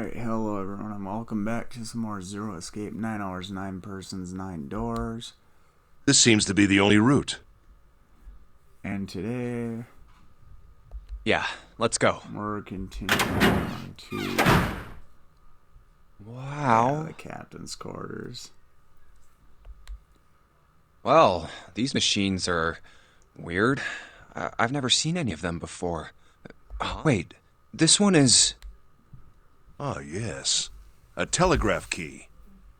Alright, hello everyone, and welcome back to some more Zero Escape. 9 hours, 9 persons, 9 doors. This seems to be the only route. And today, Yeah, let's go. we're continuing on to Wow. the captain's quarters. Well, these machines are weird. I've never seen any of them before. Wait, this one is... Ah, yes. A telegraph key.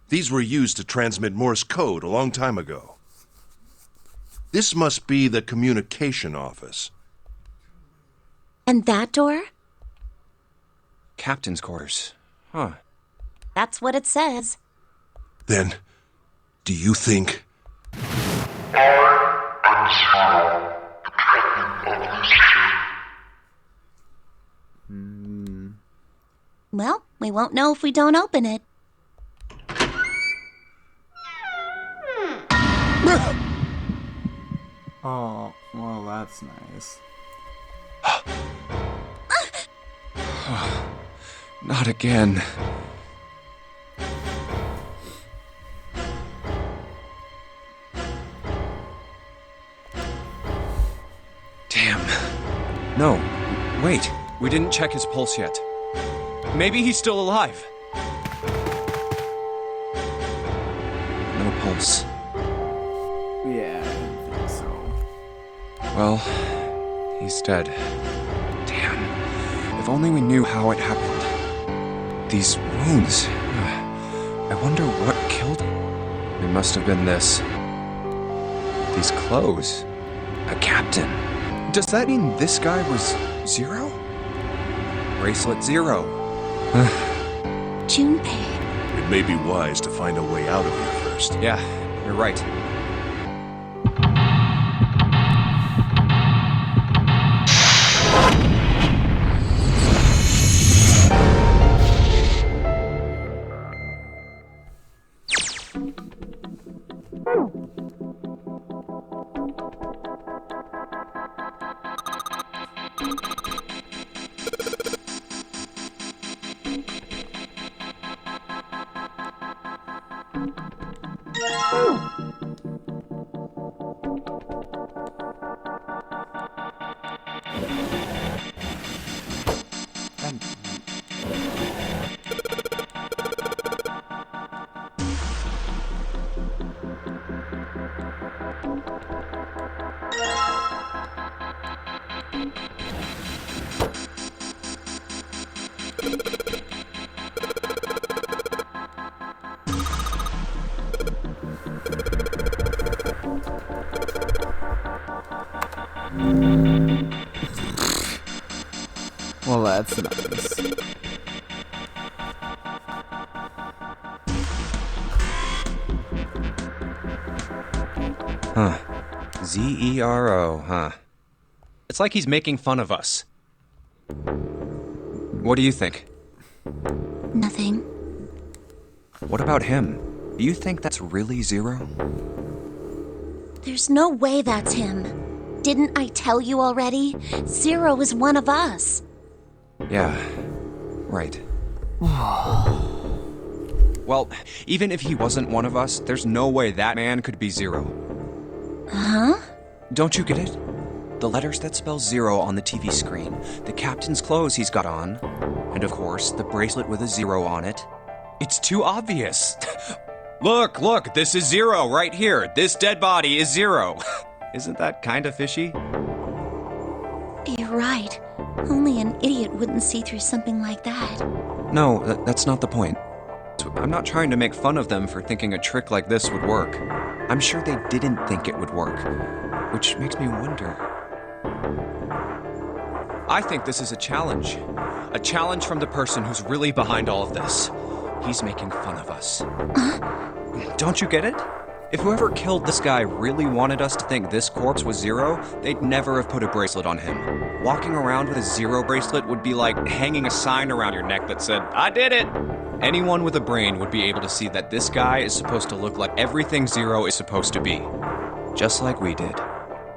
These were used to transmit Morse code a long time ago. This must be the communication office. And that door? Captain's quarters. Huh. That's what it says. Then, do you think... Well, we won't know if we don't open it. Oh, well, that's nice. Not again. Damn. No, wait. We didn't check his pulse yet. Maybe he's still alive. No pulse. Yeah, I didn't think so. Well, he's dead. Damn. If only we knew how it happened. These wounds. I wonder what killed him. It must have been this. These clothes. A captain. Does that mean this guy was Zero? Bracelet Zero. Junpei. It may be wise to find a way out of here first. Yeah, you're right. Well, that's nice. Huh. Zero, huh? It's like he's making fun of us. What do you think? Nothing. What about him? Do you think that's really Zero? There's no way that's him. Didn't I tell you already? Zero is one of us. Yeah, right. Well, even if he wasn't one of us, there's no way that man could be Zero. Huh? Don't you get it? The letters that spell Zero on the TV screen, the captain's clothes he's got on, and of course, the bracelet with a zero on it. It's too obvious. Look, this is Zero right here. This dead body is Zero. Isn't that kind of fishy? You're right. Only an idiot wouldn't see through something like that. No, that's not the point. I'm not trying to make fun of them for thinking a trick like this would work. I'm sure they didn't think it would work, which makes me wonder. I think this is a challenge. A challenge from the person who's really behind all of this. He's making fun of us. Don't you get it? If whoever killed this guy really wanted us to think this corpse was Zero, they'd never have put a bracelet on him. Walking around with a Zero bracelet would be like hanging a sign around your neck that said, "I did it!" Anyone with a brain would be able to see that this guy is supposed to look like everything Zero is supposed to be. Just like we did.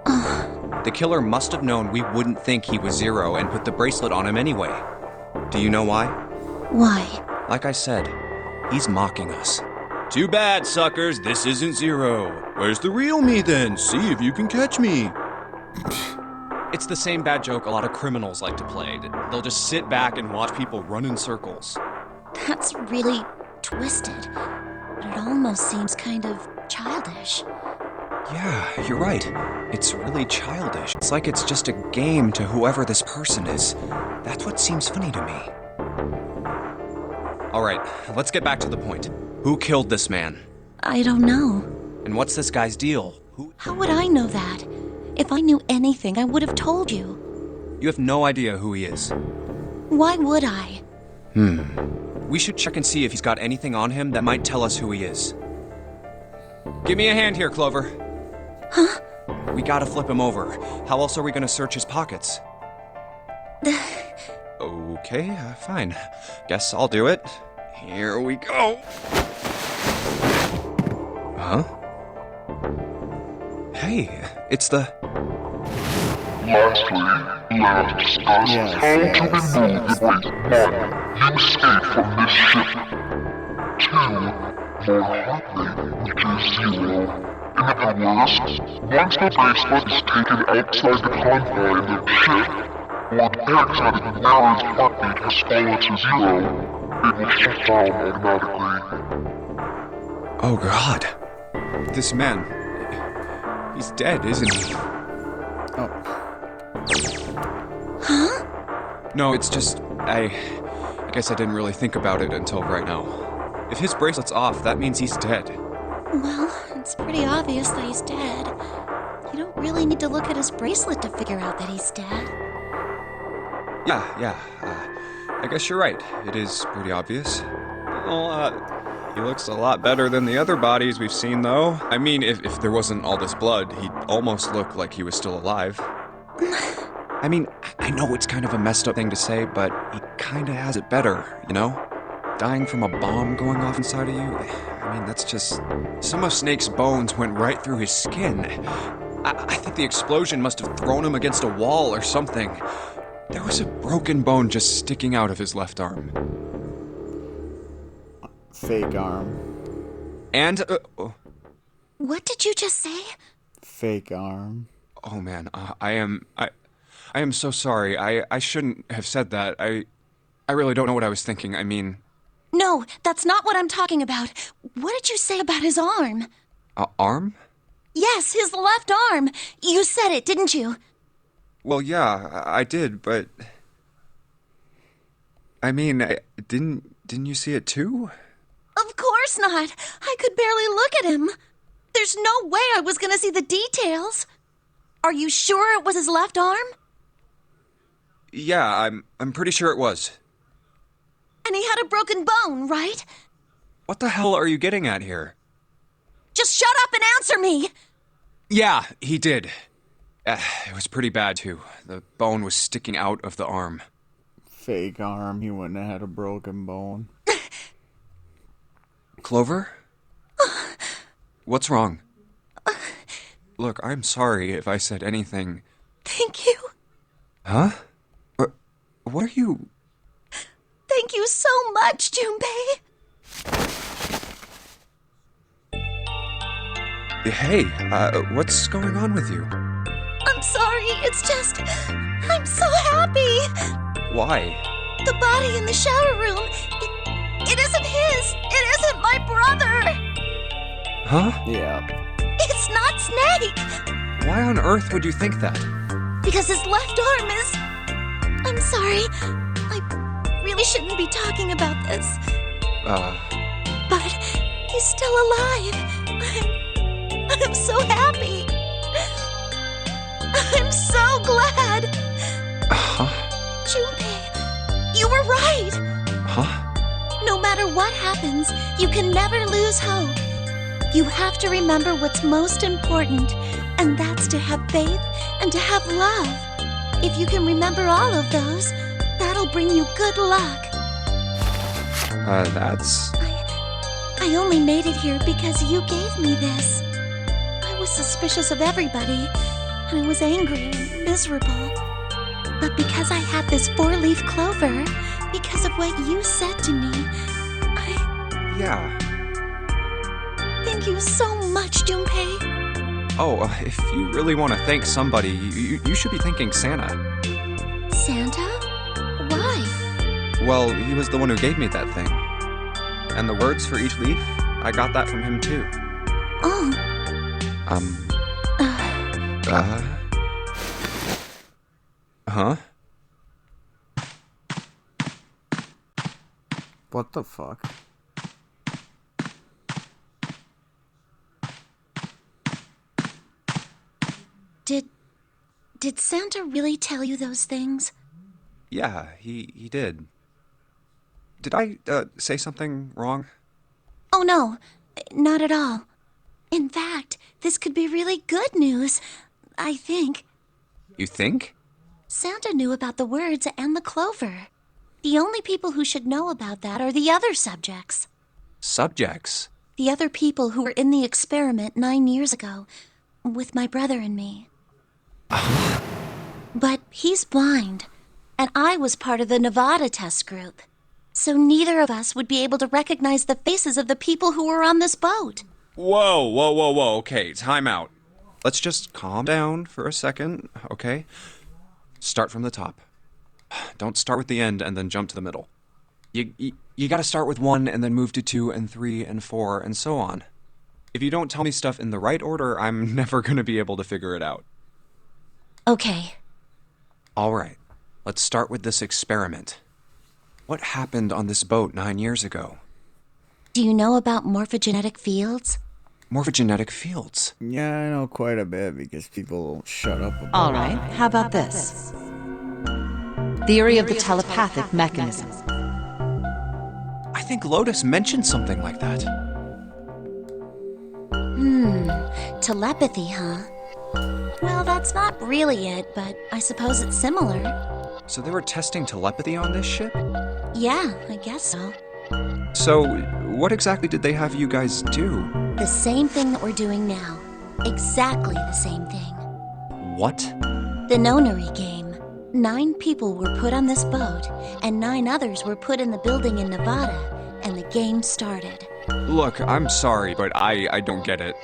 The killer must have known we wouldn't think he was Zero and put the bracelet on him anyway. Do you know why? Why? Like I said, he's mocking us. Too bad, suckers, this isn't Zero. Where's the real me then? See if you can catch me. It's the same bad joke a lot of criminals like to play. They'll just sit back and watch people run in circles. That's really twisted. But it almost seems kind of childish. Yeah, you're right. It's really childish. It's like it's just a game to whoever this person is. That's what seems funny to me. Alright, let's get back to the point. Who killed this man? I don't know. And what's this guy's deal? How would I know that? If I knew anything, I would have told you. You have no idea who he is. Why would I? We should check and see if he's got anything on him that might tell us who he is. Give me a hand here, Clover. Huh? We gotta flip him over. How else are we gonna search his pockets? Okay, fine. Guess I'll do it. Here we go. Huh? Hey, it's the... Lastly, let us discuss Yes, how to yes, remove yes. the waste money you escape from this ship. 2. Your heart rate reaches 0. In other words, once the bracelet is taken outside the confines of the ship, or detects that the wearer's heartbeat has fallen to 0, it will shut down automatically. Oh God. This man... He's dead, isn't he? Oh, Huh? No, it's just... I guess I didn't really think about it until right now. If his bracelet's off, that means he's dead. Well, it's pretty obvious that he's dead. You don't really need to look at his bracelet to figure out that he's dead. Yeah. I guess you're right. It is pretty obvious. Well, he looks a lot better than the other bodies we've seen, though. I mean, if there wasn't all this blood, he'd almost look like he was still alive. I mean, I know it's kind of a messed up thing to say, but he kinda has it better, you know? Dying from a bomb going off inside of you? I mean, that's just... Some of Snake's bones went right through his skin. I think the explosion must have thrown him against a wall or something. There was a broken bone just sticking out of his left arm. fake arm. And, What did you just say? Fake arm. oh man, I am so sorry. I shouldn't have said that. I really don't know what I was thinking. I mean, No, that's not what I'm talking about. What did you say about his arm? arm? Yes, his left arm. You said it, didn't you? Well, yeah, I did, but... I mean, didn't you see it too? Of course not. I could barely look at him. There's no way I was gonna see the details. Are you sure it was his left arm? Yeah, I'm pretty sure it was. And he had a broken bone, right? What the hell are you getting at here? Just shut up and answer me! Yeah, he did. It was pretty bad, too. The bone was sticking out of the arm. Fake arm. He wouldn't have had a broken bone. Clover? What's wrong? Look, I'm sorry if I said anything. Thank you. Huh? What are you... Thank you so much, Junpei. Hey, what's going on with you? I'm sorry, it's just... I'm so happy. Why? The body in the shower room, it isn't his. It isn't my brother. Huh? Yeah. It's not Snake. Why on earth would you think that? Because his left arm is... I'm sorry. I really shouldn't be talking about this. But he's still alive. I'm so happy. I'm so glad. Junpei, you were right. Huh? No matter what happens, you can never lose hope. You have to remember what's most important, and that's to have faith and to have love. If you can remember all of those, that'll bring you good luck. That's... I only made it here because you gave me this. I was suspicious of everybody, and I was angry and miserable. But because I had this 4-leaf clover, because of what you said to me. Yeah. Thank you so much, Junpei. Oh, if you really want to thank somebody, you should be thanking Santa. Santa? Why? Well, he was the one who gave me that thing. And the words for each leaf, I got that from him too. Oh. Huh? What the fuck? Did Santa really tell you those things? Yeah, he did. Did I, say something wrong? Oh no, not at all. In fact, this could be really good news, I think. You think? Santa knew about the words and the clover. The only people who should know about that are the other subjects. Subjects? The other people who were in the experiment 9 years ago, with my brother and me. But he's blind, and I was part of the Nevada test group. So neither of us would be able to recognize the faces of the people who were on this boat. Whoa. Okay, time out. Let's just calm down for a second, okay? Start from the top. Don't start with the end and then jump to the middle. You gotta start with 1 and then move to 2 and 3 and 4 and so on. If you don't tell me stuff in the right order, I'm never gonna be able to figure it out. Okay. All right, let's start with this experiment. What happened on this boat 9 years ago? Do you know about morphogenetic fields? Morphogenetic fields. Yeah, I know quite a bit because people won't shut up about All right, how about this? Theory of the telepathic mechanism. I think Lotus mentioned something like that. Telepathy, huh? Well, that's not really it, but I suppose it's similar. So they were testing telepathy on this ship? Yeah, I guess so. So, what exactly did they have you guys do? The same thing that we're doing now. Exactly the same thing. What? The Nonary game. 9 people were put on this boat, and 9 others were put in the building in Nevada, and the game started. Look, I'm sorry, but I don't get it.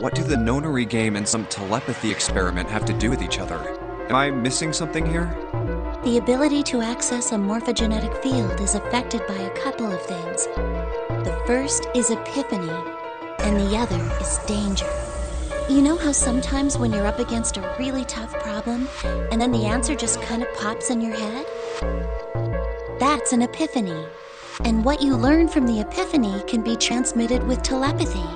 What do the Nonary game and some telepathy experiment have to do with each other? Am I missing something here? The ability to access a morphogenetic field is affected by a couple of things. The first is epiphany, and the other is danger. You know how sometimes when you're up against a really tough problem, and then the answer just kind of pops in your head? That's an epiphany. And what you learn from the epiphany can be transmitted with telepathy.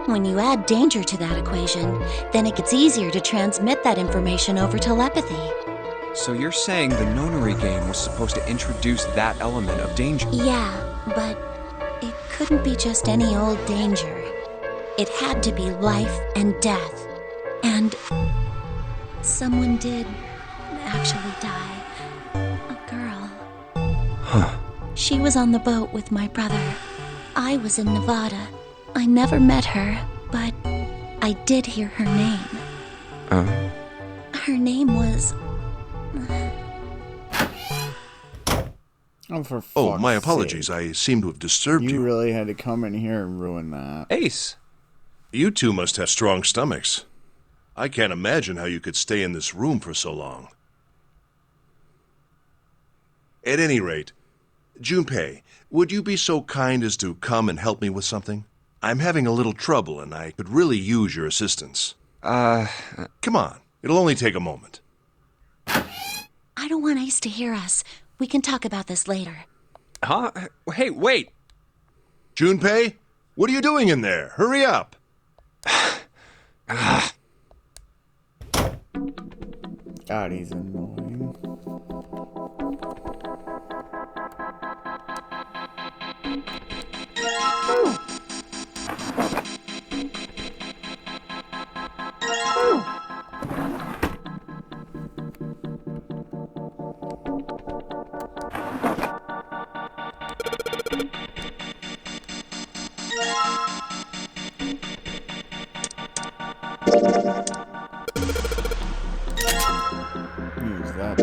When you add danger to that equation, then it gets easier to transmit that information over telepathy. So you're saying the Nonary game was supposed to introduce that element of danger? Yeah, but it couldn't be just any old danger. It had to be life and death. And someone did actually die. A girl. Huh. She was on the boat with my brother. I was in Nevada. I never met her, but I did hear her name. Her name was... Oh, for Oh, fuck's my apologies. sake. I seem to have disturbed You you. really had to come in here and ruin that. Ace! You two must have strong stomachs. I can't imagine how you could stay in this room for so long. At any rate, Junpei, would you be so kind as to come and help me with something? I'm having a little trouble and I could really use your assistance. Come on, it'll only take a moment. I don't want Ace to hear us. We can talk about this later. Huh? Hey, wait! Junpei, what are you doing in there? Hurry up! God, he's annoying. Use that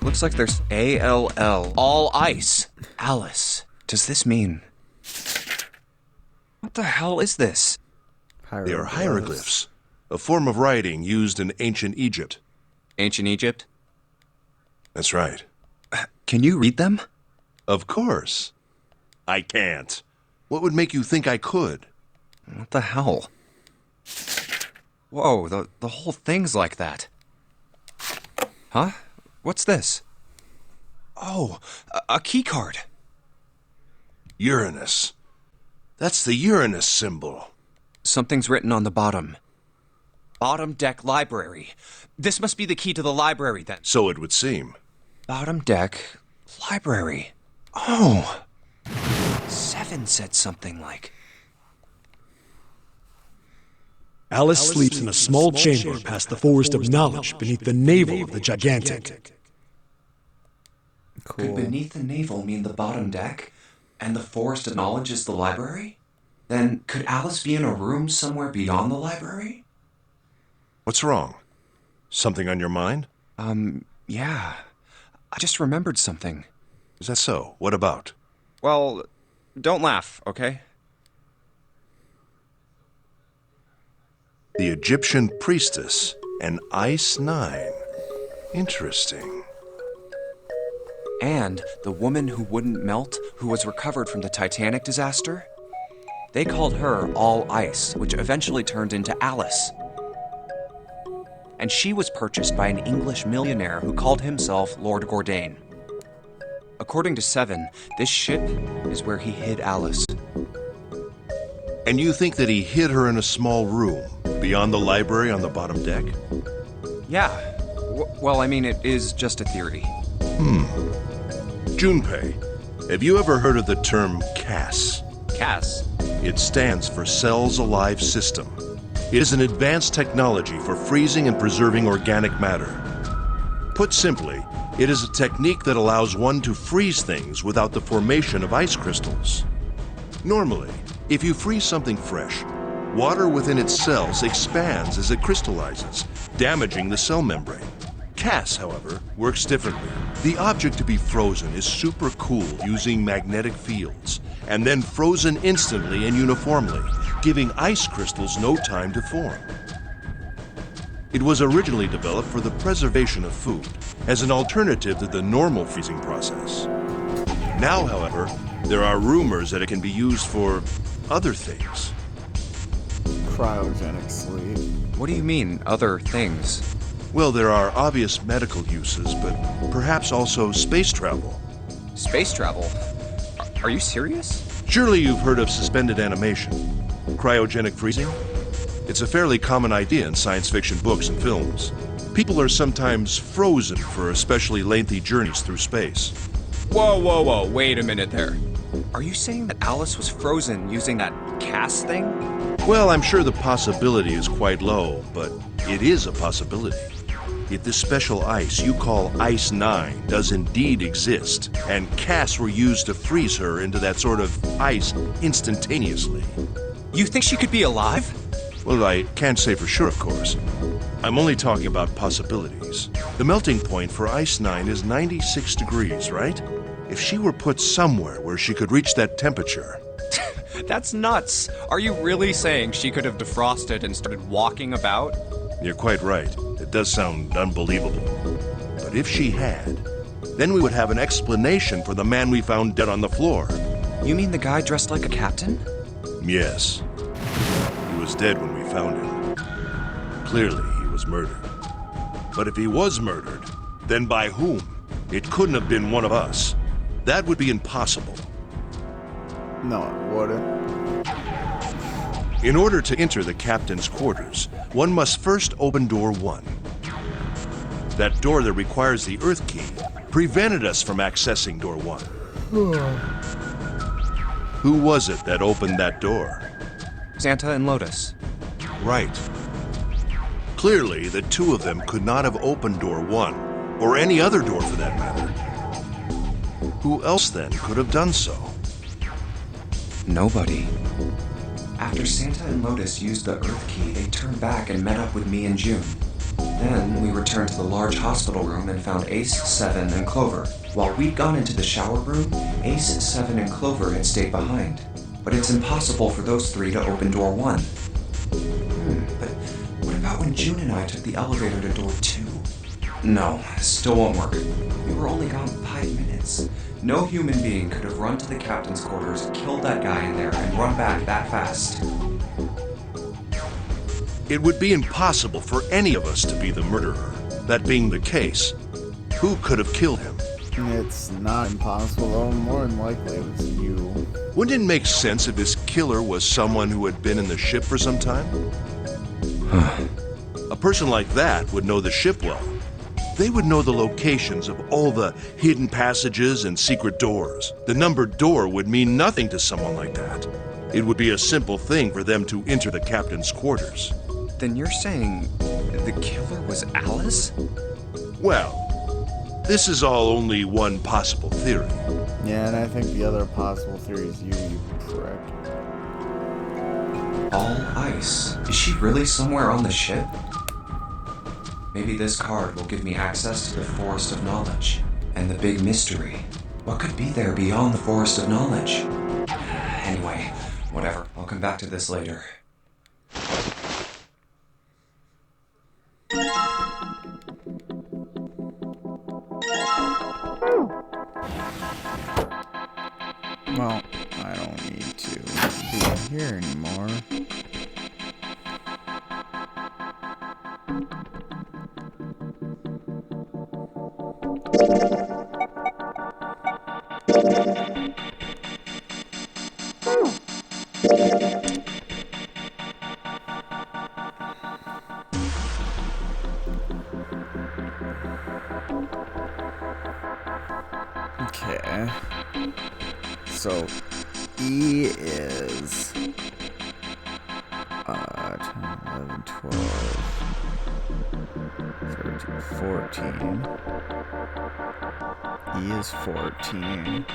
Looks like there's ALL. All ice. Alice. Does this mean... What the hell is this? They are hieroglyphs, a form of writing used in ancient Egypt. Ancient Egypt? That's right. Can you read them? Of course. I can't. What would make you think I could? What the hell? Whoa, the whole thing's like that. Huh? What's this? Oh, a key card. Uranus. That's the Uranus symbol. Something's written on the bottom. Bottom deck library. This must be the key to the library, then. So it would seem. Bottom deck library. Oh. 7 said something like... Alice sleeps in a small chamber past the forest of knowledge beneath the navel of the gigantic. Could beneath the navel mean the bottom deck, and the forest of knowledge is the library? Then could Alice be in a room somewhere beyond the library? What's wrong? Something on your mind? Yeah. I just remembered something. Is that so? What about? Well, don't laugh, okay? The Egyptian priestess and Ice 9. Interesting. And the woman who wouldn't melt, who was recovered from the Titanic disaster? They called her All Ice, which eventually turned into Alice. And she was purchased by an English millionaire who called himself Lord Gordain. According to 7, this ship is where he hid Alice. And you think that he hid her in a small room, beyond the library on the bottom deck? Yeah. Well, I mean, it is just a theory. Junpei, have you ever heard of the term CAS? Cass? It stands for Cells Alive System. It is an advanced technology for freezing and preserving organic matter. Put simply, it is a technique that allows one to freeze things without the formation of ice crystals. Normally, if you freeze something fresh, water within its cells expands as it crystallizes, damaging the cell membrane. CAS, however, works differently. The object to be frozen is supercooled using magnetic fields, and then frozen instantly and uniformly, giving ice crystals no time to form. It was originally developed for the preservation of food, as an alternative to the normal freezing process. Now, however, there are rumors that it can be used for other things. Cryogenic sleep. What do you mean, other things? Well, there are obvious medical uses, but perhaps also space travel. Space travel? Are you serious? Surely you've heard of suspended animation, cryogenic freezing? It's a fairly common idea in science fiction books and films. People are sometimes frozen for especially lengthy journeys through space. Whoa, wait a minute there. Are you saying that Alice was frozen using that CAS thing? Well, I'm sure the possibility is quite low, but it is a possibility. If this special ice you call Ice 9 does indeed exist, and CAS were used to freeze her into that sort of ice instantaneously. You think she could be alive? Well, I can't say for sure, of course. I'm only talking about possibilities. The melting point for Ice 9 is 96 degrees, right? If she were put somewhere where she could reach that temperature... That's nuts. Are you really saying she could have defrosted and started walking about? You're quite right. It does sound unbelievable. But if she had, then we would have an explanation for the man we found dead on the floor. You mean the guy dressed like a captain? Yes. He was dead when we found him. Clearly, he was murdered. But if he was murdered, then by whom? It couldn't have been one of us. That would be impossible. No, it wouldn't. In order to enter the captain's quarters, one must first open door 1. That door that requires the Earth Key prevented us from accessing door 1. Who was it that opened that door? Santa and Lotus. Right. Clearly, the two of them could not have opened door 1, or any other door for that matter. Who else then could have done so? Nobody. After Santa and Lotus used the Earth Key, they turned back and met up with me and June. Then we returned to the large hospital room and found Ace, Seven, and Clover. While we'd gone into the shower room, Ace, Seven, and Clover had stayed behind. But it's impossible for those three to open door 1. But what about when June and I took the elevator to door 2? No, still won't work. We were only gone 5 minutes. No human being could have run to the captain's quarters, killed that guy in there, and run back that fast. It would be impossible for any of us to be the murderer. That being the case, who could have killed him? It's not impossible, though. More than likely it was you. Wouldn't it make sense if this killer was someone who had been in the ship for some time? A person like that would know the ship well. They would know the locations of all the hidden passages and secret doors. The numbered door would mean nothing to someone like that. It would be a simple thing for them to enter the captain's quarters. Then you're saying the killer was Alice? Well, this is all only one possible theory. Yeah, and I think the other possible theory is you'd be correct. All ice. Is she really somewhere on the ship? Maybe this card will give me access to the Forest of Knowledge. And the big mystery. What could be there beyond the Forest of Knowledge? Anyway, whatever. I'll come back to this later. Well, I don't need to be here anymore. Okay. So, E is 10, 11, 12, 13, 14. E is 14.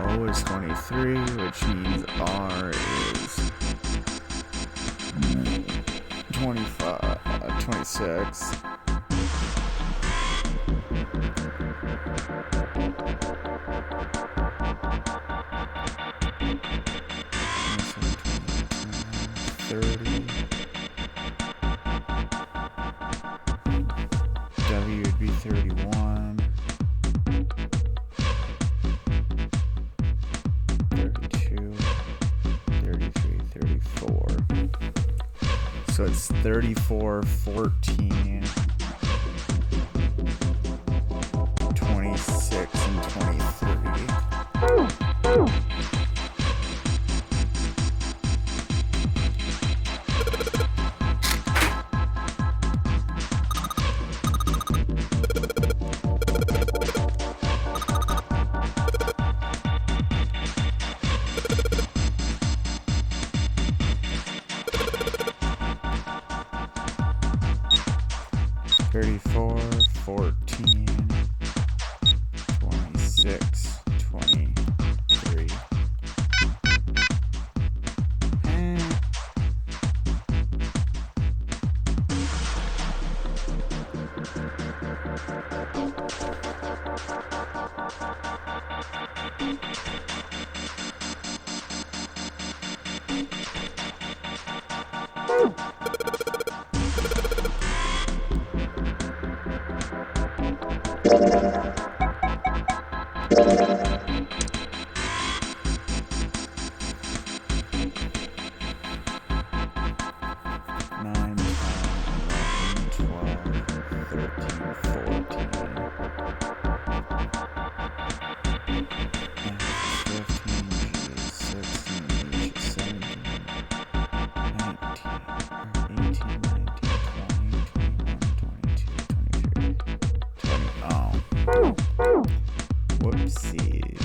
O is 23, which means R is 26. W would be 31. 32, 33, 34. So it's 34, 14, 26, and 23. Thirty-four, 14, 26, 23. Keys.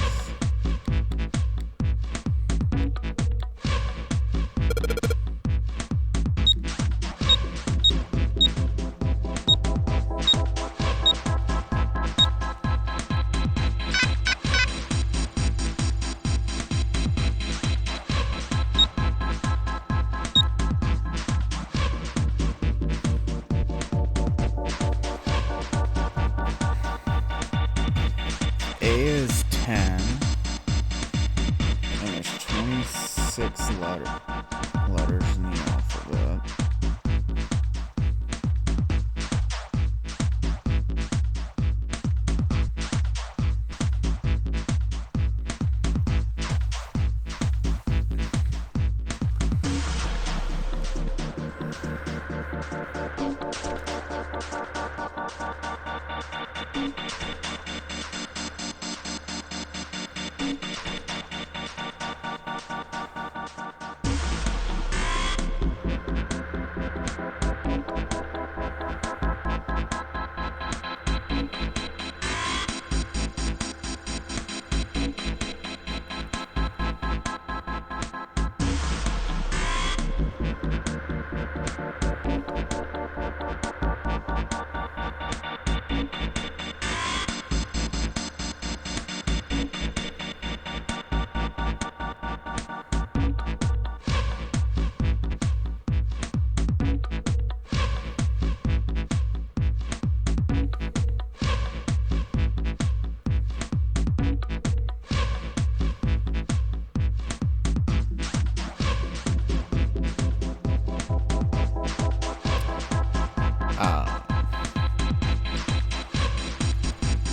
A is 10, and there's 26 letters in the alphabet.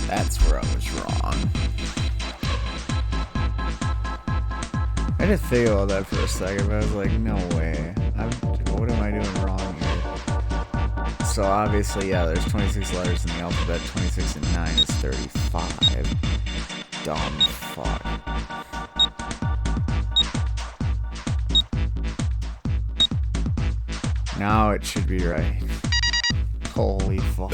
That's where I was wrong. I just think about that for a second, but I was like, no way. What am I doing wrong here? So obviously, yeah, there's 26 letters in the alphabet. 26 and 9 is 35. Dumb fuck. Now it should be right. Holy fuck.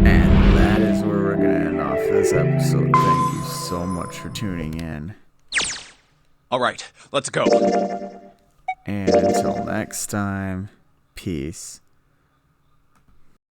And that is where we're going to end off this episode. Thank you so much for tuning in. All right, let's go. And until next time, peace.